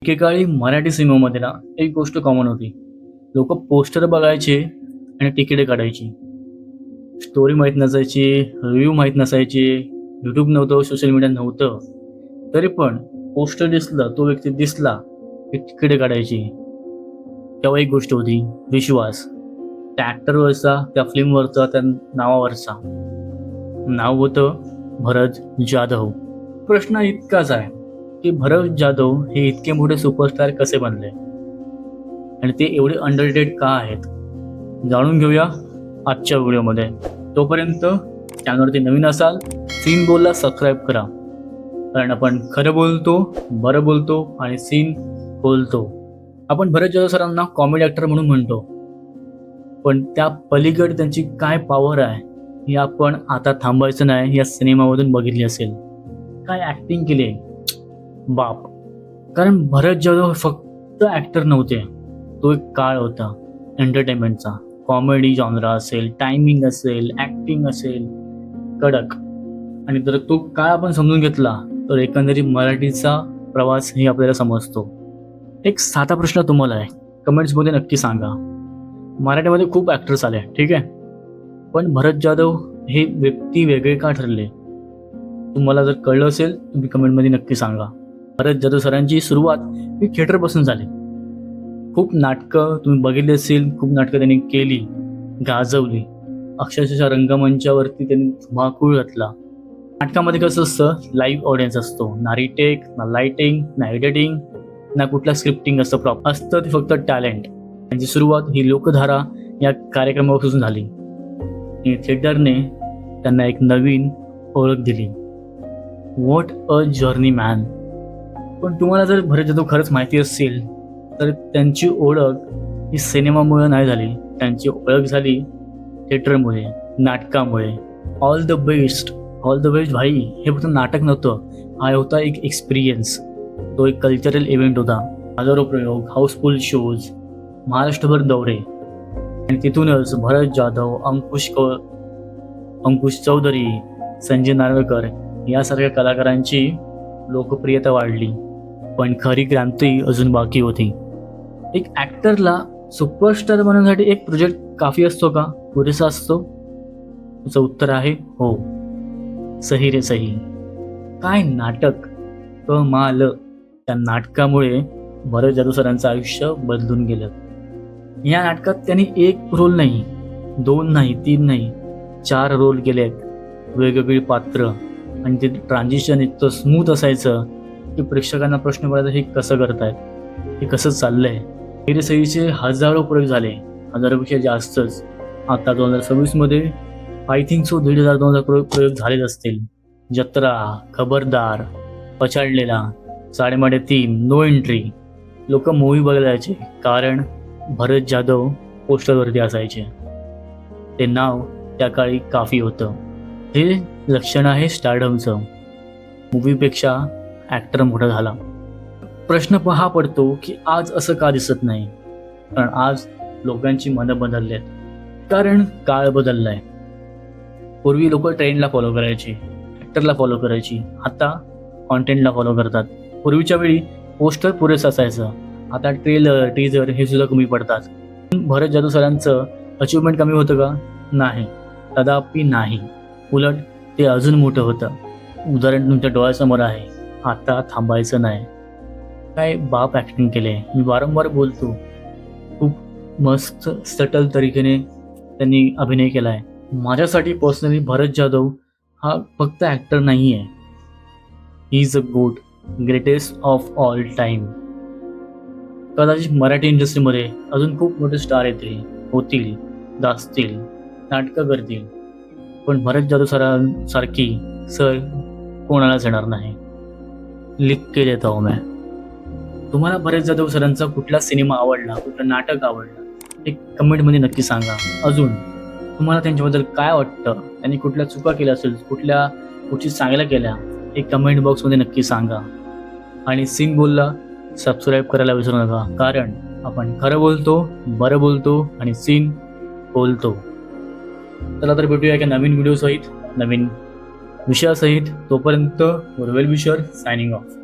एकेकाळी मराठी सिनेमामध्ये ना एक गोष्ट कॉमन होती. लोक पोस्टर बघायचे आणि तिकिटे काढायची. स्टोरी माहीत नसायची, रिव्ह्यू माहीत नसायचे, यूट्यूब नव्हतं, सोशल मीडिया नव्हतं. तरी पण पोस्टर दिसलं, तो व्यक्ती दिसला की तिकिटे काढायची. तेव्हा एक गोष्ट होती, विश्वास. त्या ॲक्टरवरचा, त्या फिल्मवरचा, त्या नावावरचा. नाव होतं भरत जाधव. प्रश्न इतकाच आहे की भरत जाधव हे इतके मोठे सुपरस्टार कसे बनले आणि ते एवढे अंडररेटेड का आहेत, जाणून घेऊया आजच्या व्हिडिओमध्ये. तोपर्यंत चॅनलवरती नवीन असाल, सीन बोलला सबस्क्राईब करा, कारण आपण खरं बोलतो, बरं बोलतो आणि सीन बोलतो. आपण भरत जाधव सरांना कॉमेडी ॲक्टर म्हणून म्हणतो, पण त्या पलीकडे त्यांची काय पॉवर आहे हे आपण आता थांबायचं नाही, या सिनेमामधून बघितली असेल. काय ॲक्टिंग केली आहे बाप. कारण भरत जाधव फक्त ॲक्टर नव्हते, तो एक काळ होता एंटरटेनमेंटचा. कॉमेडी जॉनरा असेल, टायमिंग असेल, ॲक्टिंग असेल, कडक. आणि जर तो काळ आपण समजून घेतला तर एकंदरीत मराठीचा प्रवास हे आपल्याला समजतो. एक साधा प्रश्न तुम्हाला आहे, कमेंट्समध्ये नक्की सांगा. मराठीमध्ये खूप ॲक्टर्स आले, ठीक आहे, पण भरत जाधव हे व्यक्ती वेगळे का ठरले? तुम्हाला जर कळलं असेल तुम्ही कमेंटमध्ये नक्की सांगा. भरत जाधव सरांची सुरुवात ही थिएटरपासून झाली. खूप नाटकं तुम्ही बघितली असेल, खूप नाटकं त्यांनी केली, गाजवली. अक्षरशः रंगमंचावरती त्यांनी धुमाकूळ घातला. नाटकामध्ये कसं असतं, लाईव्ह ऑडियन्स असतो, ना रिटेक, ना लाईटिंग, ना एडिटिंग, ना कुठला स्क्रिप्टिंग असतं, प्रॉप असतं, ते फक्त टॅलेंट. त्यांची सुरुवात ही लोकधारा या कार्यक्रमापासून झाली आणि थिएटरने त्यांना एक नवीन ओळख दिली. What a journey man. पण तुम्हाला जर भरत जाधव खरंच माहिती असेल तर त्यांची ओळख ही सिनेमामुळे नाही झाली, त्यांची ओळख झाली थिएटरमुळे, नाटकामुळे. All the best, all the best भाई. हे फक्त नाटक नव्हतं, हा होता एक एक्सपिरियन्स. तो एक कल्चरल इव्हेंट होता. हजारो प्रयोग, हाऊसफुल शोज, महाराष्ट्रभर दौरे. आणि तिथूनच भरत जाधव, अंकुश चौधरी, संजय नार्वेकर यासारख्या कलाकारांची लोकप्रियता वाढली. पण खरी क्रांती अजून बाकी होती. एक ॲक्टरला सुपरस्टार बनवण्यासाठी एक प्रोजेक्ट काफी असतो का, पुरेसा असतो? तुझं उत्तर आहे हो. सही रे सही. काय नाटक, कमाल. त्या नाटकामुळे भरत जाधव सरांचं आयुष्य बदलून गेलं. या नाटकात त्यांनी एक रोल नाही, 2 नाही, 3 नाही, 4 रोल केले आहेत, वेगवेगळी पात्र. आणि ते ट्रान्झिशन इतकं स्मूथ असायचं की प्रेक्षकांना प्रश्न पडायचा, हे कसं करतायत, हे कसं चाललंय. हे सहीचे हजारो प्रयोग झाले, हजारोपेक्षा जास्तच. आता 2026मध्ये आय थिंक सो 1,500-2,000 प्रयोग झालेच असतील. जत्रा, खबरदार, पछाडलेला, साडेमाडे 3, नो एंट्री. लोक मूवी बघायला जायचे कारण भरत जाधव पोस्टरवरती असायचे. ते नाव त्या काळी काफी होतं. हे लक्षण आहे स्टारडमचं. मूवीपेक्षा ॲक्टर मोठा झाला. प्रश्न हा पडतो की आज असं का दिसत नाही? कारण आज लोकांची मनं बदलली आहेत, कारण काळ बदलला आहे. पूर्वी लोक ट्रेंडला फॉलो करायची, ॲक्टरला फॉलो करायची, आता कॉन्टेंटला फॉलो करतात. पूर्वीच्या वेळी पोस्टर पुरेसं असायचं, आता ट्रेलर, टीजर हे सुद्धा कमी पडतात. भरत जाधव सरांचं अचिव्हमेंट कमी होतं का? नाही, कदापि नाही. उलट ते अजून मोठं होतं. उदाहरण तुमच्या डोळ्यासमोर आहे. आता थांबायचं नाही. काय बाप ॲक्टिंग केले, मी वारंवार बोलतो. खूप मस्त सटल तरीकेने त्यांनी अभिनय केला आहे. माझ्यासाठी पर्सनली भरत जाधव हा फक्त ॲक्टर नाही आहे, ही इज अ गोट, ग्रेटेस्ट ऑफ ऑल टाईम. कदाचित मराठी इंडस्ट्रीमध्ये अजून खूप मोठे स्टार येतील, होतील, गाजतील, नाटकं करतील, पण भरत जाधव सरांसारखी सर कोणालाच येणार नाही. लिख के देता हूं मैं. तुम्हाला भरत जाधव सरांचा कुठला सिनेमा आवडला, कुठलं नाटक आवडलं, एक कमेंटमध्ये नक्की सांगा. अजून तुम्हाला त्यांच्याबद्दल काय वाटतं, त्यांनी कुठल्या चुका केल्या असेल, कुठल्या गोष्टी चांगल्या केल्या, एक कमेंट बॉक्समध्ये नक्की सांगा. आणि सीन बोलला सबस्क्राईब करायला विसरू नका, कारण आपण खरं बोलतो, बरं बोलतो आणि सीन बोलतो. चला तर भेटूया एका नवीन व्हिडिओसहित, नवीन विषयासहित. तोपर्यंत वेल विशर सायनिंग ऑफ.